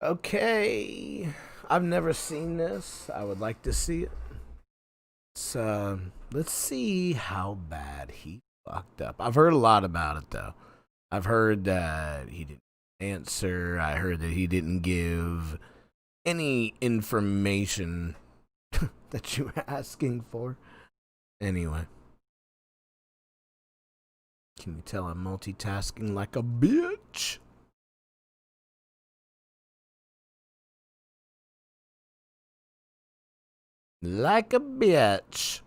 Okay. I've never seen this. I would like to see it. So let's see how bad he fucked up. I've heard a lot about it though. I've heard that he didn't answer. I heard that he didn't give any information that you were asking for. Anyway. Can you tell I'm multitasking like a bitch? Like a bitch.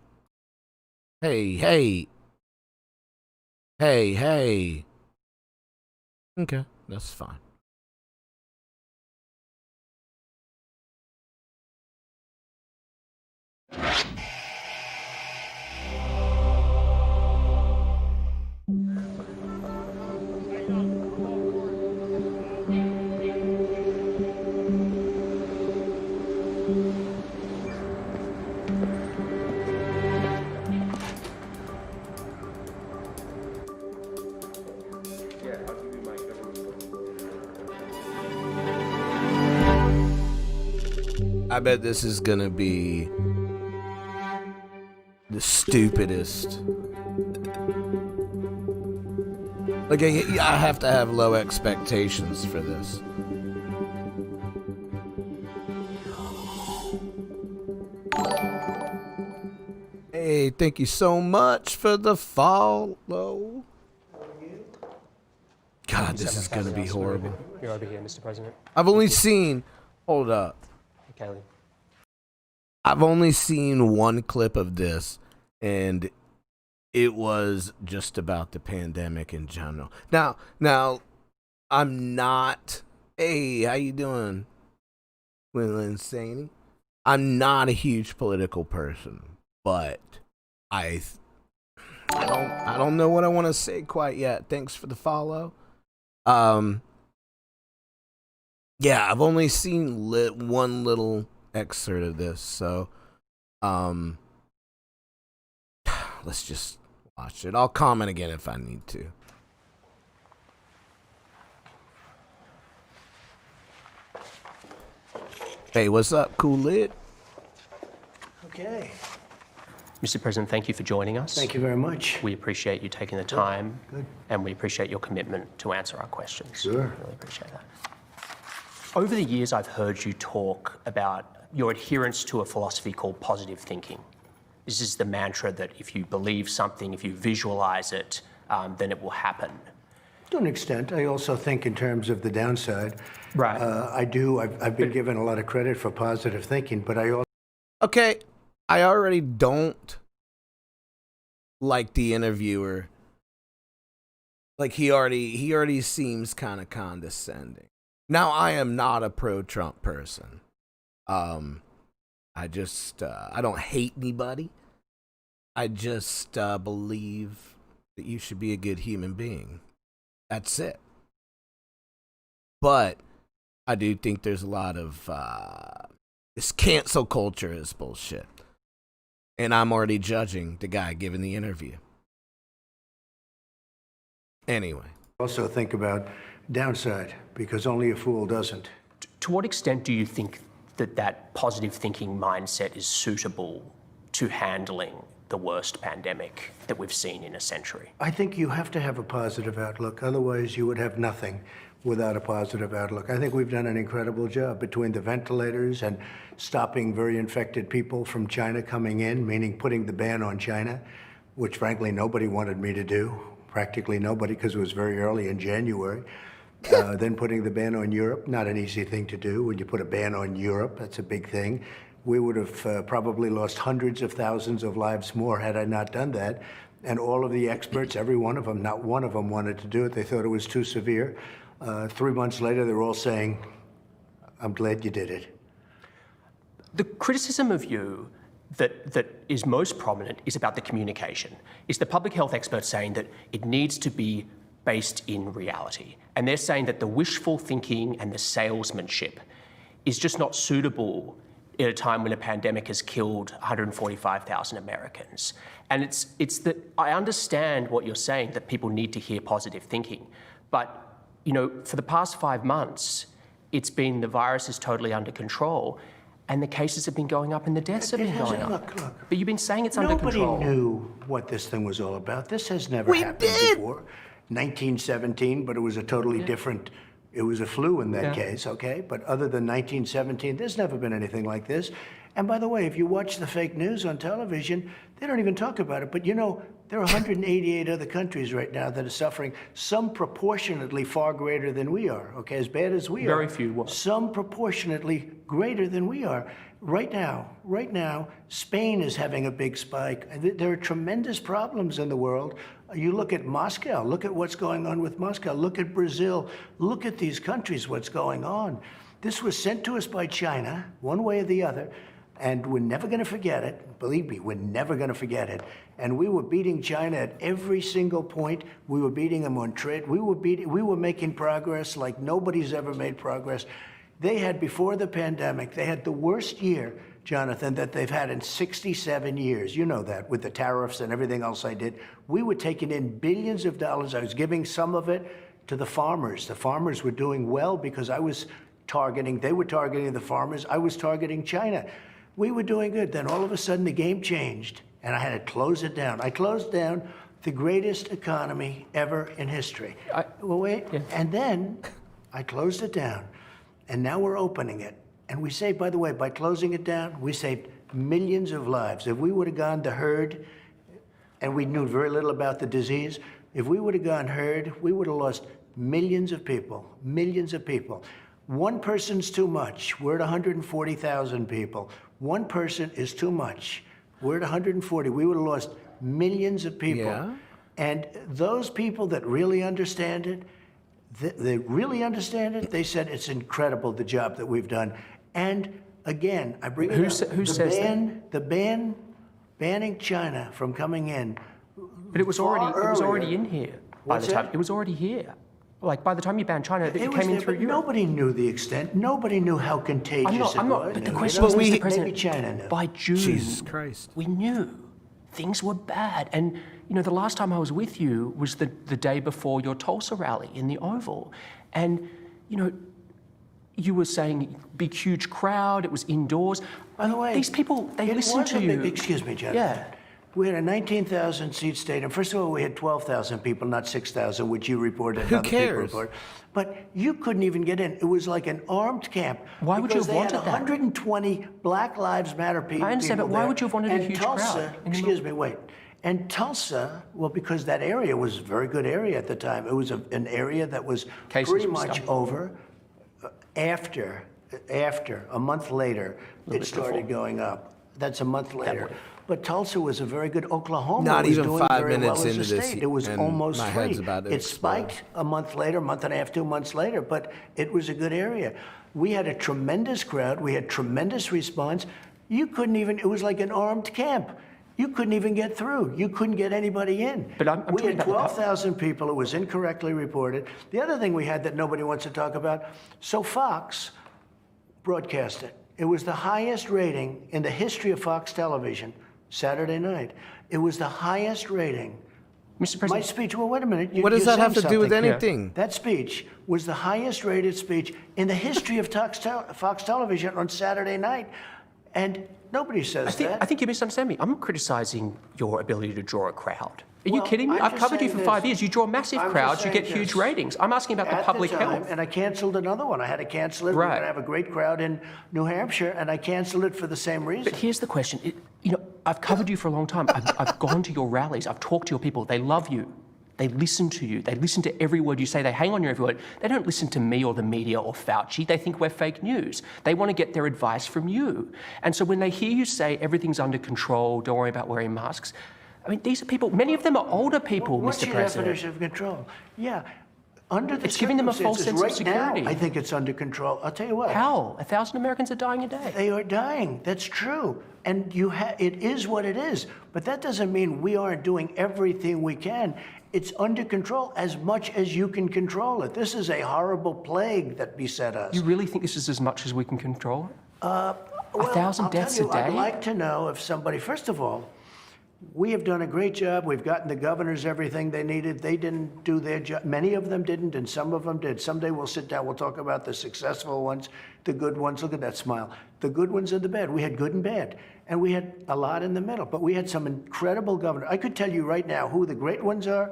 Hey, hey. Hey, hey. Okay, that's fine. I bet this is gonna be the stupidest. Like, I have to have low expectations for this. Hey, thank you so much for the follow. God, this is gonna be horrible. You're over here, Mr. President. I've only seen. Hold up. Kelly. I've only seen one clip of this, and it was just about the pandemic in general. Now, I'm not. Hey, how you doing, Will Insane? I'm not a huge political person, but I don't know what I want to say quite yet. Thanks for the follow. Yeah, I've only seen one little excerpt of this, so let's just watch it. I'll comment again if I need to. Hey, what's up, Cool Lit? Okay. Mr. President, thank you for joining us. Thank you very much. We appreciate you taking the time. Good. And we appreciate your commitment to answer our questions. Sure. Really appreciate that. Over the years, I've heard you talk about your adherence to a philosophy called positive thinking. This is the mantra that if you believe something, if you visualize it, then it will happen. To an extent, I also think in terms of the downside. Right. I do. I've been given a lot of credit for positive thinking, but I also. Okay, I already don't like the interviewer. Like he already seems kind of condescending. Now, I am not a pro-Trump person. I just I don't hate anybody. I just believe that you should be a good human being. That's it. But I do think there's a lot of this cancel culture is bullshit. And I'm already judging the guy giving the interview. Anyway. Also think about downside, because only a fool doesn't. To what extent do you think that positive thinking mindset is suitable to handling the worst pandemic that we've seen in a century? I think you have to have a positive outlook. Otherwise, you would have nothing without a positive outlook. I think we've done an incredible job between the ventilators and stopping very infected people from China coming in, meaning putting the ban on China, which frankly nobody wanted me to do. Practically nobody, because it was very early in January. Then putting the ban on Europe, not an easy thing to do. When you put a ban on Europe, that's a big thing. We would have probably lost hundreds of thousands of lives more had I not done that. And all of the experts, every one of them, not one of them wanted to do it. They thought it was too severe. 3 months later, they're all saying, I'm glad you did it. The criticism of you that is most prominent is about the communication. It's the public health experts saying that it needs to be based in reality. And they're saying that the wishful thinking and the salesmanship is just not suitable at a time when a pandemic has killed 145,000 Americans. And it's that I understand what you're saying, that people need to hear positive thinking. But, you know, for the past 5 months, it's been the virus is totally under control, and the cases have been going up and the deaths have been going up. Look. But you've been saying it's under control. Nobody knew what this thing was all about. This has never happened before. 1917, but it was a totally different. It was a flu in that case, okay? But other than 1917, there's never been anything like this. And by the way, if you watch the fake news on television, they don't even talk about it. But you know, there are 188 other countries right now that are suffering, some proportionately far greater than we are, okay? As bad as we are. Very few. Some proportionately greater than we are. Right now, Spain is having a big spike. There are tremendous problems in the world. You look at Moscow, look at what's going on with Moscow, look at Brazil, look at these countries, what's going on. This was sent to us by China, one way or the other, and we're never going to forget it. Believe me, we're never going to forget it. And we were beating China at every single point. We were beating them on trade. We were making progress like nobody's ever made progress. They had, before the pandemic, they had the worst year, Jonathan, that they've had in 67 years. You know that, with the tariffs and everything else I did. We were taking in billions of dollars. I was giving some of it to the farmers. The farmers were doing well because they were targeting the farmers. I was targeting China. We were doing good. Then all of a sudden the game changed and I had to close it down. I closed down the greatest economy ever in history. And then I closed it down. And now we're opening it. And we saved, by the way, by closing it down, we saved millions of lives. If we would have gone to herd, and we knew very little about the disease, if we would have gone herd, we would have lost millions of people, millions of people. One person's too much. We're at 140,000 people. One person is too much. We're at 140. We would have lost millions of people. Yeah. And those people that really understand it, they really understand it. They said it's incredible, the job that we've done. And again, I bring it up. Who says that? The banning China from coming in. But it was already in here by What's the time. that? It was already here. Like by the time you banned China, it came in through Europe. Nobody knew the extent. Nobody knew how contagious it was. But the question was, Mr. President, maybe China knew. by June, Jesus Christ. we knew things were bad. And you know, the last time I was with you was the day before your Tulsa rally in the Oval, and you know, you were saying big, huge crowd. It was indoors. By the way, these people, they listen to you. Excuse me, Jonathan. Yeah. We had a 19,000 seat stadium. First of all, we had 12,000 people, not 6,000, which you reported. Who other people cares? reported. But you couldn't even get in. It was like an armed camp. Why would you have wanted that? 120 Black Lives Matter people. I understand, but why would you have wanted a huge Tulsa, crowd? excuse me, wait. And Tulsa, well, because that area was a very good area at the time. It was an area that was pretty much over. After a month later, it started going up. That's a month later. But Tulsa was a very good. Oklahoma Not was even doing 5 very minutes well as a into this, state. It was and almost my free. head's about to It explode. spiked a month later, month and a half, 2 months later, but it was a good area. We had a tremendous crowd. We had tremendous response. You couldn't even, it was like an armed camp. You couldn't even get through. You couldn't get anybody in. But I'm we talking had about 12,000 people. It was incorrectly reported. The other thing we had that nobody wants to talk about, so Fox broadcast it. It was the highest rating in the history of Fox Television, Saturday night. It was the highest rating. Mr. My President, speech, well, wait a minute. What does you're that have to saying do with something. anything? That speech was the highest rated speech in the history of Fox Television on Saturday night. And nobody says that. I think you misunderstand me. I'm not criticizing your ability to draw a crowd. Are you Well, kidding me? I'm I've just covered you saying for this. 5 years. You draw massive I'm just crowds. You saying get huge this. ratings. I'm asking about the At public the time, health. and I canceled another one. I had to cancel it. We were Right. going to have a great crowd in New Hampshire, and I canceled it for the same reason. But here's the question. You know, I've covered you for a long time. I've gone to your rallies. I've talked to your people. They love you. They listen to you. They listen to every word you say. They hang on your every word. They don't listen to me or the media or Fauci. They think we're fake news. They want to get their advice from you. And so when they hear you say everything's under control, don't worry about wearing masks, I mean, these are people, many of them are older people, What's Mr. your President. definition of control? Yeah. Under the It's giving them a false circumstances sense of right security. now, I think it's under control. I'll tell you what. How? 1,000 Americans are dying a day. They are dying. That's true. And it is what it is. But that doesn't mean we aren't doing everything we can. It's under control as much as you can control it. This is a horrible plague that beset us. You really think this is as much as we can control? Well, 1,000 I'll tell deaths a you, I'd day? like to know if somebody, first of all, We have done a great job. We've gotten the governors everything they needed. They didn't do their job. Many of them didn't, and some of them did. Someday we'll sit down, we'll talk about the successful ones, the good ones. Look at that smile. The good ones and the bad. We had good and bad, and we had a lot in the middle, but we had some incredible governors. I could tell you right now who the great ones are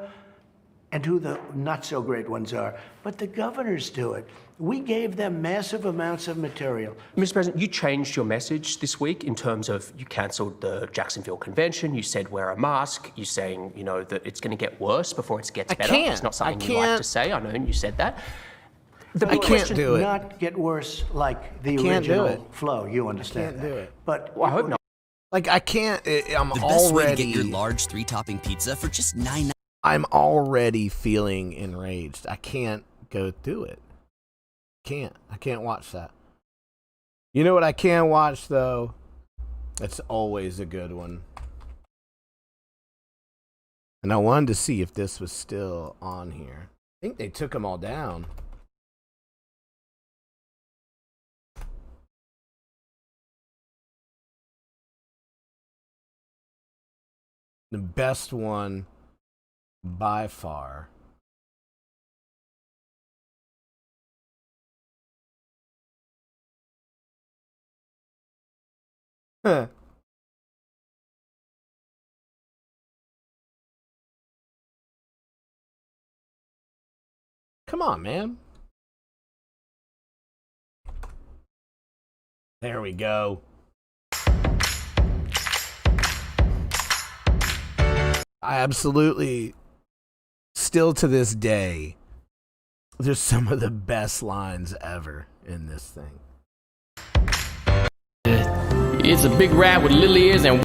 and who the not so great ones are, but the governors do it. We gave them massive amounts of material. Mr. President, you changed your message this week in terms of you cancelled the Jacksonville Convention. You said wear a mask. You're saying, you know, that it's going to get worse before it gets better. It's not something you like to say. I know you said that. I can't do it. Not get worse like the original flow. You understand I can't do it. But well, I hope not. Like, I can't. I'm The best already. way to get your large 3-topping pizza for just $9.99. I'm already feeling enraged. I can't go through it. I can't watch that. You know what I can watch, though? It's always a good one. And I wanted to see if this was still on here. I think they took them all down. The best one by far. Huh. Come on, man. There we go. I absolutely, still to this day, there's some of the best lines ever in this thing. It's a big rat with little ears and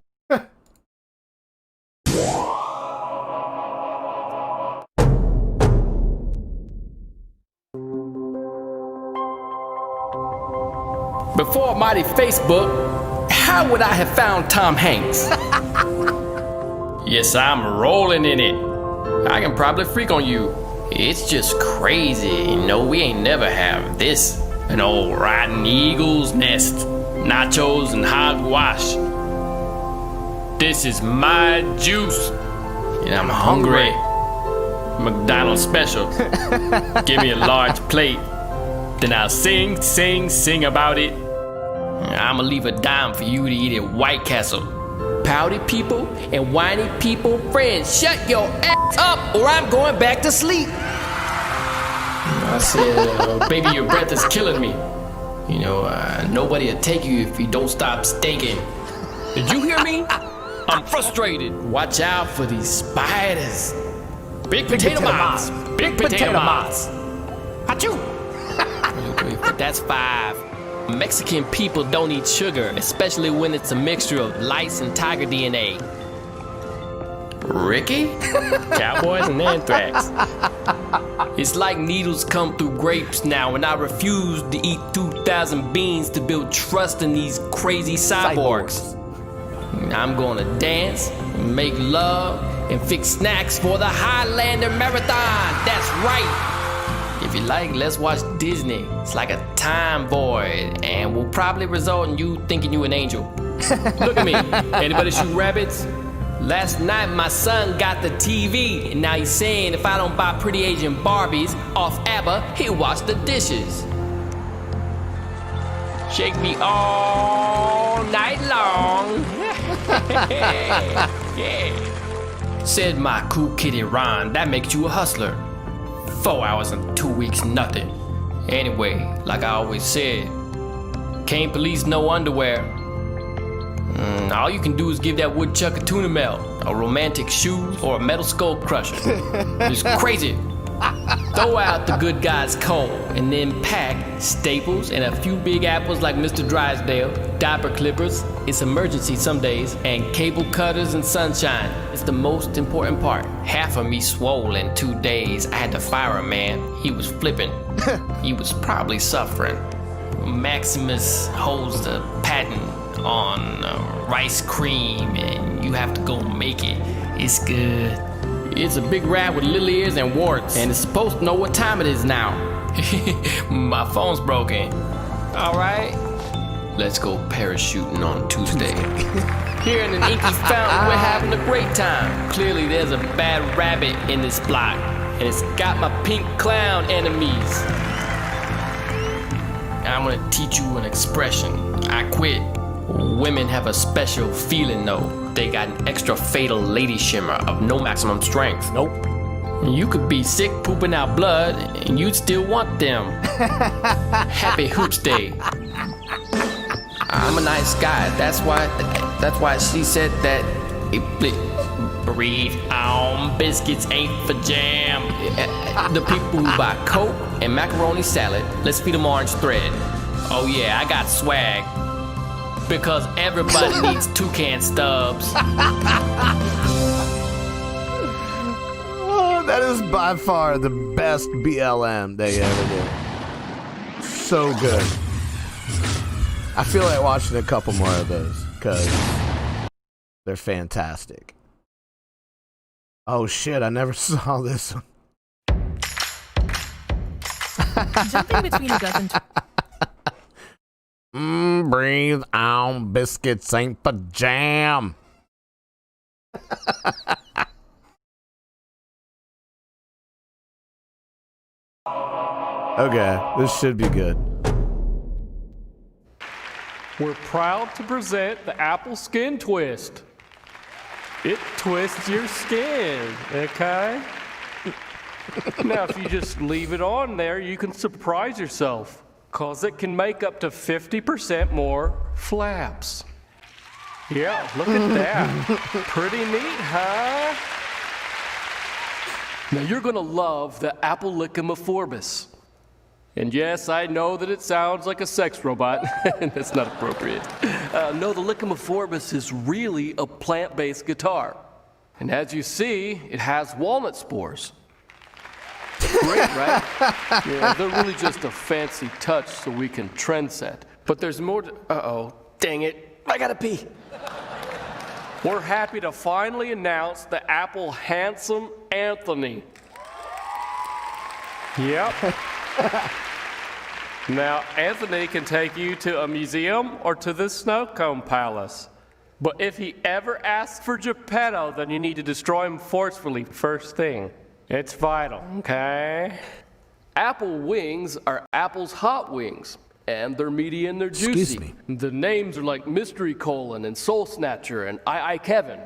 before mighty Facebook, how would I have found Tom Hanks? Yes, I'm rolling in it. I can probably freak on you. It's just crazy. You know, we ain't never have this. An old rotten eagle's nest. Nachos and hogwash. This is my juice. And I'm hungry. McDonald's special. Give me a large plate. Then I'll sing about it. I'ma leave a dime for you to eat at White Castle. Pouty people and whiny people, friends, shut your ass up or I'm going back to sleep. I said, baby, your breath is killing me. You know, nobody will take you if you don't stop stinking. Did you hear me? I'm frustrated. Watch out for these spiders. Big potato moths. Big potato moths. Achoo! That's 5. Mexican people don't eat sugar, especially when it's a mixture of lice and tiger DNA. Ricky? Cowboys and anthrax. It's like needles come through grapes now, and I refuse to eat 2,000 beans to build trust in these crazy cyborgs. I'm gonna dance, make love, and fix snacks for the Highlander Marathon. That's right. If you like, let's watch Disney. It's like a time void, and will probably result in you thinking you an angel. Look at me. Anybody shoot rabbits? Last night my son got the TV, and now he's saying if I don't buy pretty Asian Barbies off ABBA, he'll wash the dishes. Shake me all night long. Yeah. Said my cool kitty Ron, that makes you a hustler. 4 hours and 2 weeks, nothing. Anyway, like I always said, can't police no underwear. All you can do is give that woodchuck a tuna melt, a romantic shoes, or a metal skull crusher. It's crazy. Throw out the good guy's coal, and then pack staples and a few big apples like Mr. Drysdale, diaper clippers, it's emergency some days, and cable cutters and sunshine. It's the most important part. Half of me swole in 2 days. I had to fire a man. He was flipping. He was probably suffering. Maximus holds the patent on rice cream, and you have to go make it. It's good. It's a big rat with little ears and warts, and it's supposed to know what time it is now. My phone's broken. All right, let's go parachuting on Tuesday. Here in an inky fountain, we're having a great time. Clearly, there's a bad rabbit in this block, and it's got my pink clown enemies. I'm gonna teach you an expression. I quit. Women have a special feeling, though. They got an extra fatal lady shimmer of no maximum strength. Nope. You could be sick, pooping out blood, and you'd still want them. Happy Hoops Day. I'm a nice guy. That's why she said that. Breathe on, biscuits ain't for jam. The people who buy Coke and macaroni salad, let's feed them orange thread. Oh yeah, I got swag. Because everybody needs toucan stubs. Oh, that is by far the best BLM they ever did. So good. I feel like watching a couple more of those because they're fantastic. Oh shit, I never saw this one. Jumping between a dozen. Breathe on, biscuits ain't for jam. Okay, this should be good. We're proud to present the Apple Skin Twist. It twists your skin, okay? Now, if you just leave it on there, you can surprise yourself, because it can make up to 50% more flaps. Yeah, look at that. Pretty neat, huh? Now, you're going to love the Apple Lickamoforbus. And yes, I know that it sounds like a sex robot, and that's not appropriate. No, the Lickamoforbus is really a plant-based guitar. And as you see, it has walnut spores. Great, right? Yeah, they're really just a fancy touch so we can trend set. But there's more to... Uh-oh, dang it, I gotta pee. We're happy to finally announce the Apple Handsome Anthony. Yep. Now, Anthony can take you to a museum or to the snow cone palace. But if he ever asks for Geppetto, then you need to destroy him forcefully first thing. It's vital, okay? Apple wings are Apple's hot wings, and they're meaty and they're juicy. Excuse me. The names are like Mystery Colon and Soul Snatcher and I Kevin.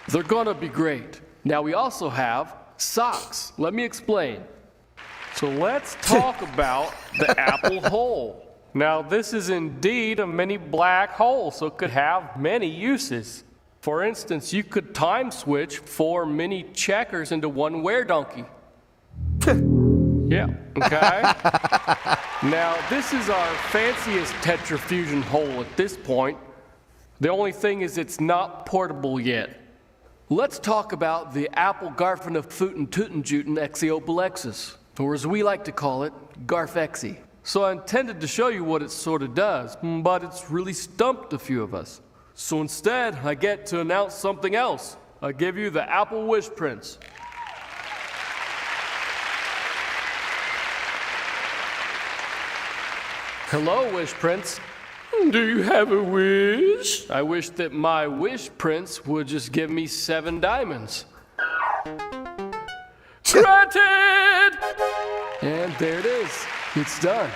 They're gonna be great. Now we also have socks. Let me explain. So let's talk about the Apple hole. Now this is indeed a mini black hole, so it could have many uses. For instance, you could time switch 4 mini checkers into one wear donkey. Yeah, okay? Now this is our fanciest tetrafusion hole at this point. The only thing is it's not portable yet. Let's talk about the Apple Garfenafutentutentjuten Exiopalexis, or as we like to call it, Garfexi. So I intended to show you what it sort of does, but it's really stumped a few of us. So instead, I get to announce something else. I give you the Apple Wish Prince. Hello, Wish Prince. Do you have a wish? I wish that my Wish Prince would just give me 7 diamonds. Granted! And there it is. It's done.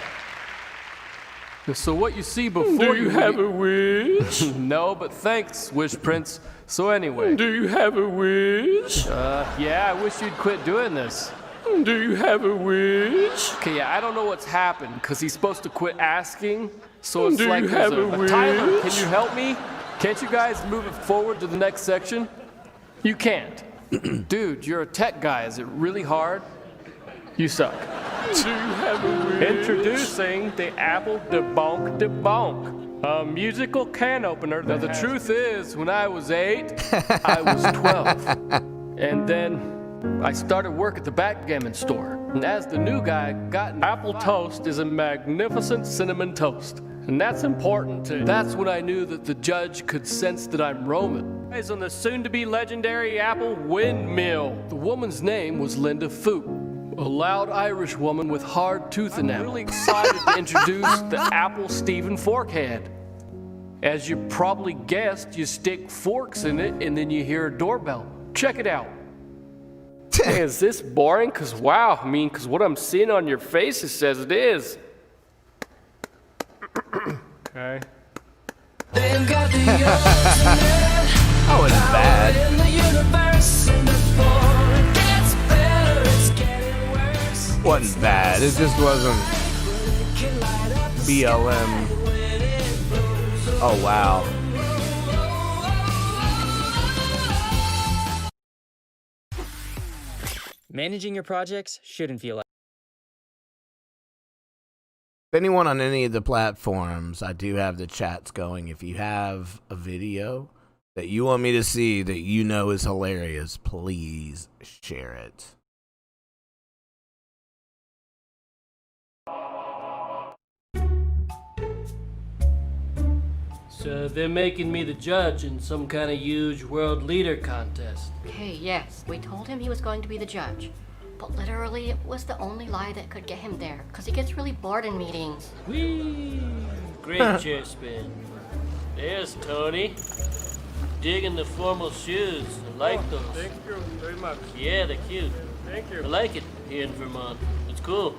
So what you see before you have a wish? No, but thanks, Wish Prince. So anyway. Do you have a wish? Yeah, I wish you'd quit doing this. Do you have a wish? Okay, yeah, I don't know what's happened, because he's supposed to quit asking. So it's like there's a wish? Tyler, can you help me? Can't you guys move it forward to the next section? You can't. Dude, you're a tech guy. Is it really hard? You suck. Do you have a wish? Introducing the Apple Debonk Debonk, a musical can opener. Now the truth is, when I was 8, I was 12. And then I started work at the backgammon store. And as the new guy got Apple Toast is a magnificent cinnamon toast. And that's important too. That's when I knew that the judge could sense that I'm Roman. Eyes on the soon-to-be legendary Apple windmill. The woman's name was Linda Foot. A loud Irish woman with hard tooth enamel. I'm really excited to introduce the Apple Stephen Forkhead. As you probably guessed, you stick forks in it and then you hear a doorbell. Check it out. Hey, is this boring? Cause wow, cause what I'm seeing on your faces says it is. Okay. Oh, it's bad. Wasn't bad. It just wasn't BLM. Oh, wow. Managing your projects shouldn't feel like. If anyone on any of the platforms, I do have the chats going. If you have a video that you want me to see that you know is hilarious, please share it. So they're making me the judge in some kind of huge world leader contest. Okay, yes, we told him he was going to be the judge. But literally, it was the only lie that could get him there, because he gets really bored in meetings. Whee! Great chair spin. There's Tony. Digging the formal shoes. I like those. Thank you very much. Yeah, they're cute. Thank you. I like it here in Vermont. It's cool.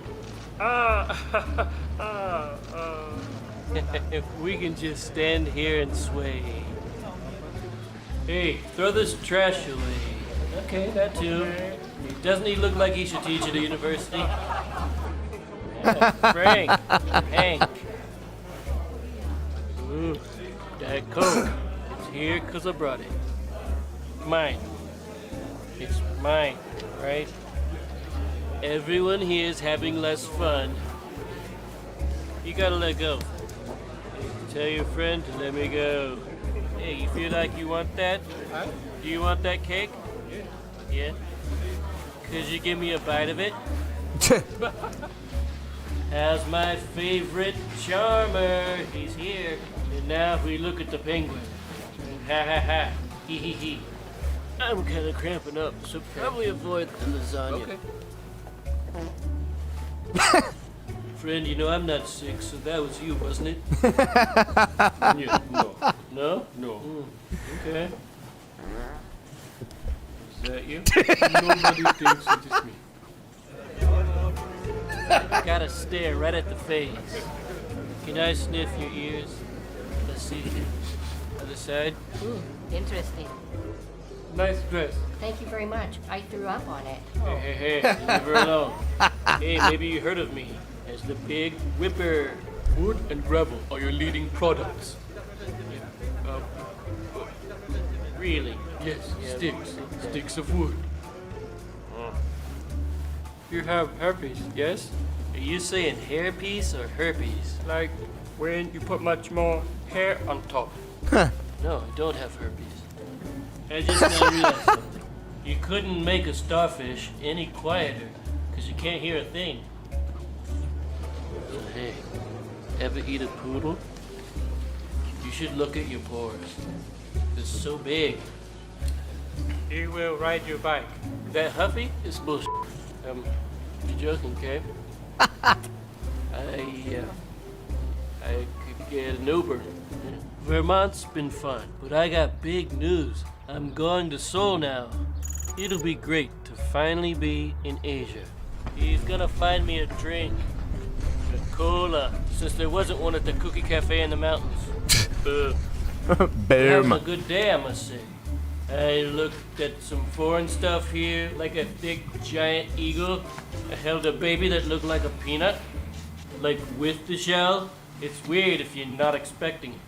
If we can just stand here and sway. Hey, throw this trash away. Okay, that too. Okay. Doesn't he look like he should teach at a university? Yeah, Frank, Hank. Ooh, Diet Coke. It's here 'cause I brought it. Mine. It's mine, right? Everyone here is having less fun. You gotta let go. Tell your friend to let me go. Hey, you feel like you want that? Huh? Do you want that cake? Yeah? Could you give me a bite of it? How's my favorite charmer? He's here. And now we look at the penguin. Ha ha ha. Hee hee hee. I'm kind of cramping up, so probably avoid the lasagna. Okay. Friend, you know I'm not sick, so that was you, wasn't it? Yeah, no. No? No. Okay. Is that you? Nobody thinks it is me. Gotta stare right at the face. Can I sniff your ears? Let's see. Other side. Interesting. Nice dress. Thank you very much. I threw up on it. Hey, hey, hey, leave her alone. Hey, maybe you heard of me as the Big Whipper. Wood and gravel are your leading products. Really? Yes, Yeah, sticks. okay. Sticks of wood. You have herpes, yes? Are you saying hairpiece or herpes? Like when you put much more hair on top. No, I don't have herpes. I just now realized something. You couldn't make a starfish any quieter because you can't hear a thing. So, hey, ever eat a poodle? You should look at your pores. It's so big. He will ride your bike. That Huffy is bullshit. You're joking, okay? I could get an Uber. Vermont's been fun, but I got big news. I'm going to Seoul now. It'll be great to finally be in Asia. He's gonna find me a drink. A cola, since there wasn't one at the cookie cafe in the mountains. Having a good day, I must say. I looked at some foreign stuff here, like a thick giant eagle. I held a baby that looked like a peanut, like with the shell. It's weird if you're not expecting it.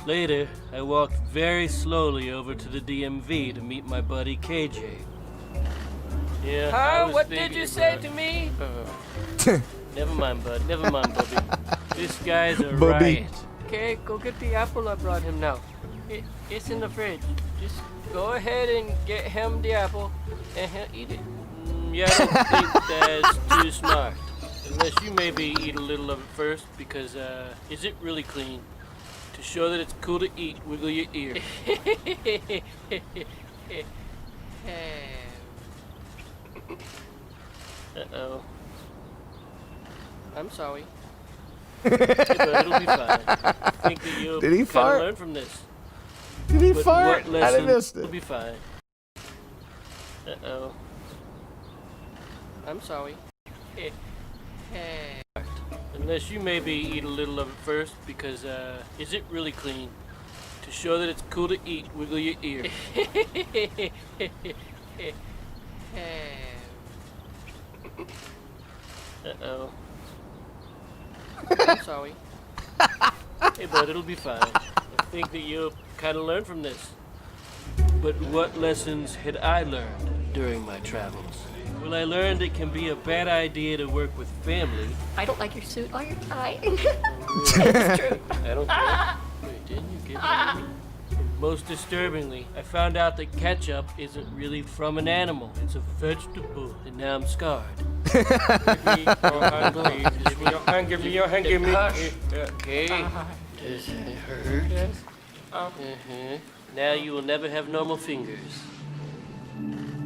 Later, I walked very slowly over to the DMV to meet my buddy KJ. Yeah. Huh? What did you say to me? Never mind, bud. Never mind, Bubby. This guy's a Bubby. riot. Okay, go get the apple I brought him now. It's in the fridge. Just go ahead and get him the apple, and he'll eat it. Yeah, I don't think that's too smart. Unless you maybe eat a little of it first, because, is it really clean? To show that it's cool to eat, wiggle your ear. Uh-oh. I'm sorry. But it'll be fine. I think that you'll Did he kind fart? of learn from this. Did he But fart? what I didn't lesson miss will it. be fine. Uh-oh. I'm sorry. Unless you maybe eat a little of it first, because, is it really clean? To show that it's cool to eat, wiggle your ear. Uh-oh. I'm sorry. Hey, bud, it'll be fine. I think that you'll kind of learn from this. But what lessons had I learned during my travels? Well, I learned it can be a bad idea to work with family. I don't like your suit or your tie. It's true. I don't care. Wait, didn't you give it to me? Most disturbingly, I found out that ketchup isn't really from an animal. It's a vegetable, and now I'm scarred. Give me your hand, please. Give me your hand, give me your hand, give me... Okay. Does it hurt? Yes. Uh-huh. Now you will never have normal fingers.